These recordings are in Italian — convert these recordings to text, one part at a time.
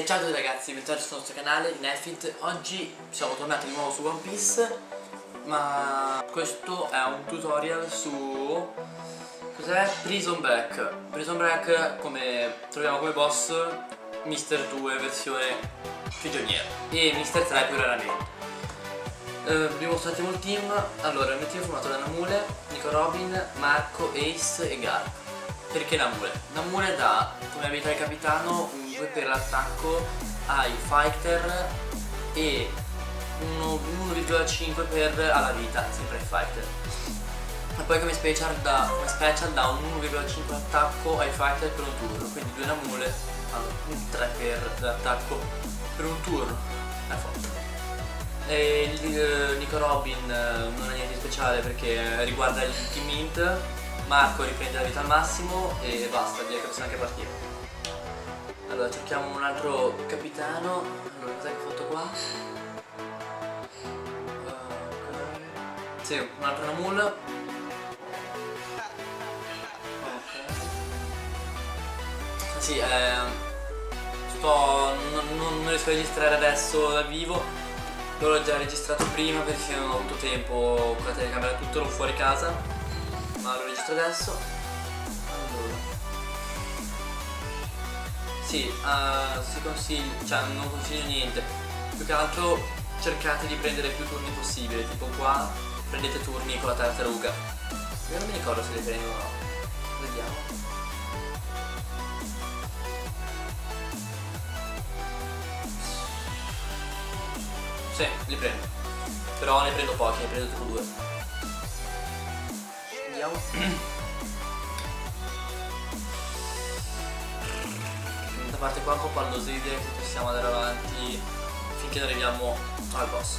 ciao a tutti ragazzi, bentornati sul nostro canale di Neffit. Oggi siamo tornati di nuovo su One Piece, ma questo è un tutorial su... cos'è? Prison Break. Prison Break, come troviamo come boss Mister 2 versione prigioniero e Mister 3 più raramente. Vi mostro un attimo il team. Allora, il mio team è formato da Namule, Nico Robin, Marco, Ace e Garp. Perché Namule? Namule dà come abilità di capitano un 2 per l'attacco ai fighter e 1,5 per alla vita, sempre ai fighter. E poi come special dà un 1,5 attacco ai fighter per un turno, quindi 2 Namule hanno un 3 per l'attacco per un turno. È forte. E il Nico Robin non ha niente di speciale perché riguarda il team int. Marco riprende la vita al massimo e basta, direi che possiamo anche partire. Allora cerchiamo un altro capitano. Allora cos'è che ho fatto qua? Sì, un altro Namul. Ok. Sì, non riesco a registrare adesso dal vivo. L'ho già registrato prima perché non ho avuto tempo con la telecamera tutto, ero fuori casa, ma lo registro adesso. Allora sì, si consiglia, cioè non consiglio niente, più che altro cercate di prendere più turni possibile, tipo qua prendete turni con la tartaruga. Io non mi ricordo se li prendo o no, vediamo. Sì, li prendo, però ne prendo pochi, ne prendo tipo 2. Andiamo. Da parte qua un po' palloso, direi che possiamo andare avanti finché non arriviamo al boss.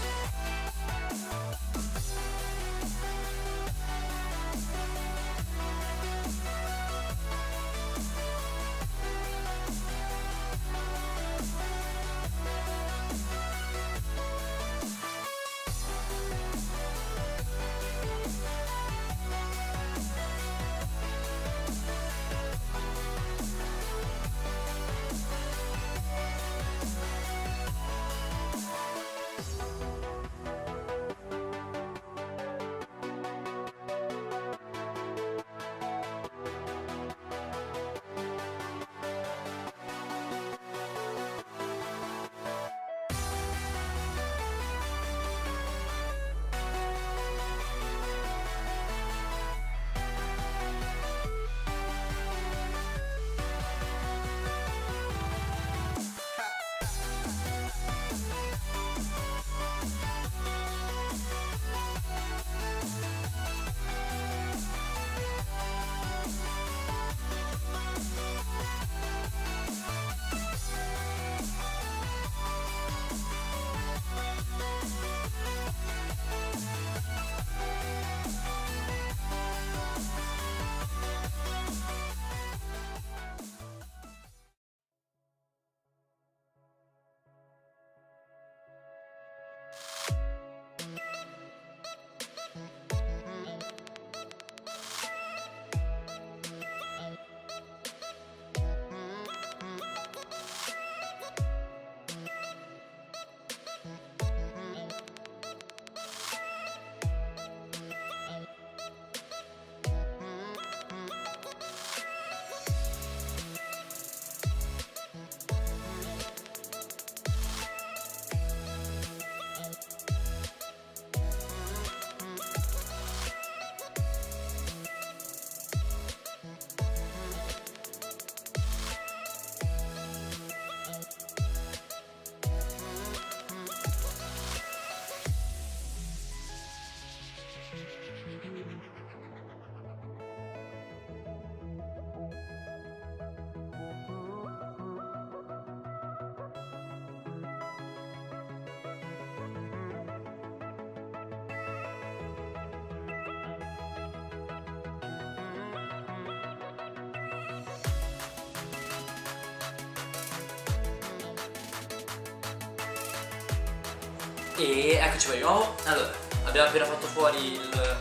E eccoci qua di nuovo. Allora, abbiamo appena fatto fuori il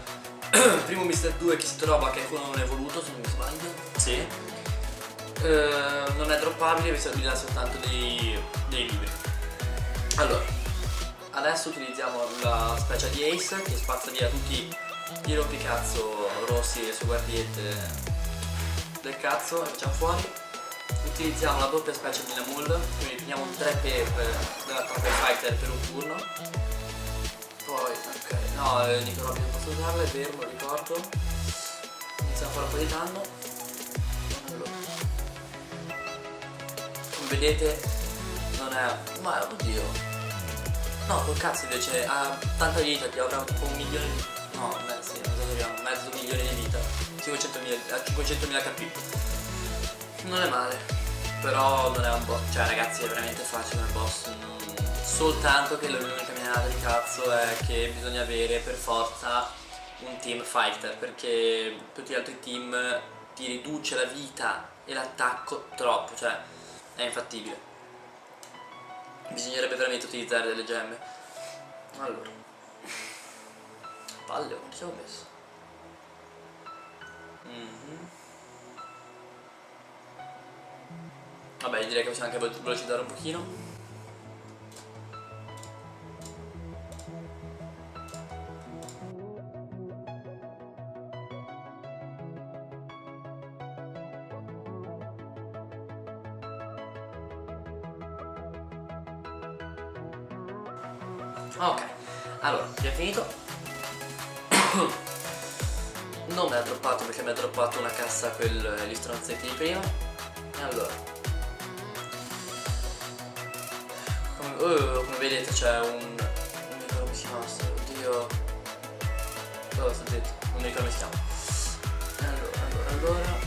primo Mister 2 che si trova, che è quello non evoluto, se non mi sbaglio. Sì. non è droppabile, vi servirà soltanto dei libri. Allora, adesso utilizziamo la specie di Ace che spazza via tutti i rompicazzo rossi e le sue guardiette del cazzo e facciamo fuori. Utilizziamo la doppia specie di Namul, quindi prendiamo un 3 dell'attacco ai fighter per un turno. Poi, ok, no, Nico Robin non posso usarla, è vero, me lo ricordo. Iniziamo a fare un po' di danno. Allora, come vedete non è... ma oddio, no, col cazzo invece ha tanta vita, ti avrà tipo 1 milione di... no, sì, non esageriamo, mezzo milione di vita, 500.000 KP. Non è male, però non è un boss, cioè ragazzi è veramente facile un boss, soltanto che l'unica minata di cazzo è che bisogna avere per forza un team fighter, perché tutti gli altri team ti riduce la vita e l'attacco troppo, cioè è infattibile. Bisognerebbe veramente utilizzare delle gemme. Allora, palle, quanto ci avevo messo? Vabbè, direi che possiamo anche velocizzare un pochino. Ok, allora, abbiamo finito. Non mi ha droppato perché mi ha droppato una cassa gli stronzetti di prima. E allora, come vedete c'è un... non mi ricordo come si chiama, oddio... oh, sto zitto, non mi ricordo come si chiama. Allora...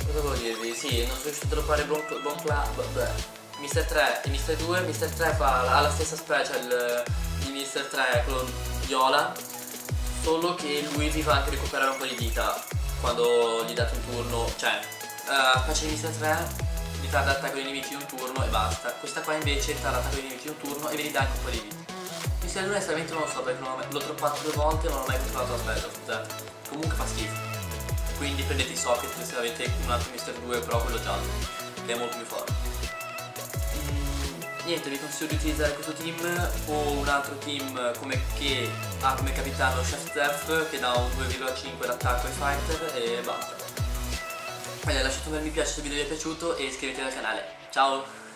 cosa volevo dirvi? Sì, non sono riuscito a droppare Mr. 3 e Mr. 2. Mr. 3 ha la stessa special di Mr. 3, quello viola, solo che lui vi fa anche recuperare un po' di vita quando gli date un turno, cioè la specie di Mr. 3 vi fa l'attacco dei nemici di un turno e basta. Questa qua invece fa l'attacco dei nemici di un turno e vi ridà anche un po' di vita. Mr. 2 onestamente non lo so perché l'ho droppato 2 volte e non ho mai controllato la special, comunque fa schifo. Quindi prendete i socket se avete un altro Mr. 2 però quello giallo, che è molto più forte. Niente, vi consiglio di utilizzare questo team o un altro team che ha come capitano Chef Zef che dà un 2,5 d'attacco ai fighter e basta. Lasciate un bel mi piace se il video vi è piaciuto e iscrivetevi al canale. Ciao!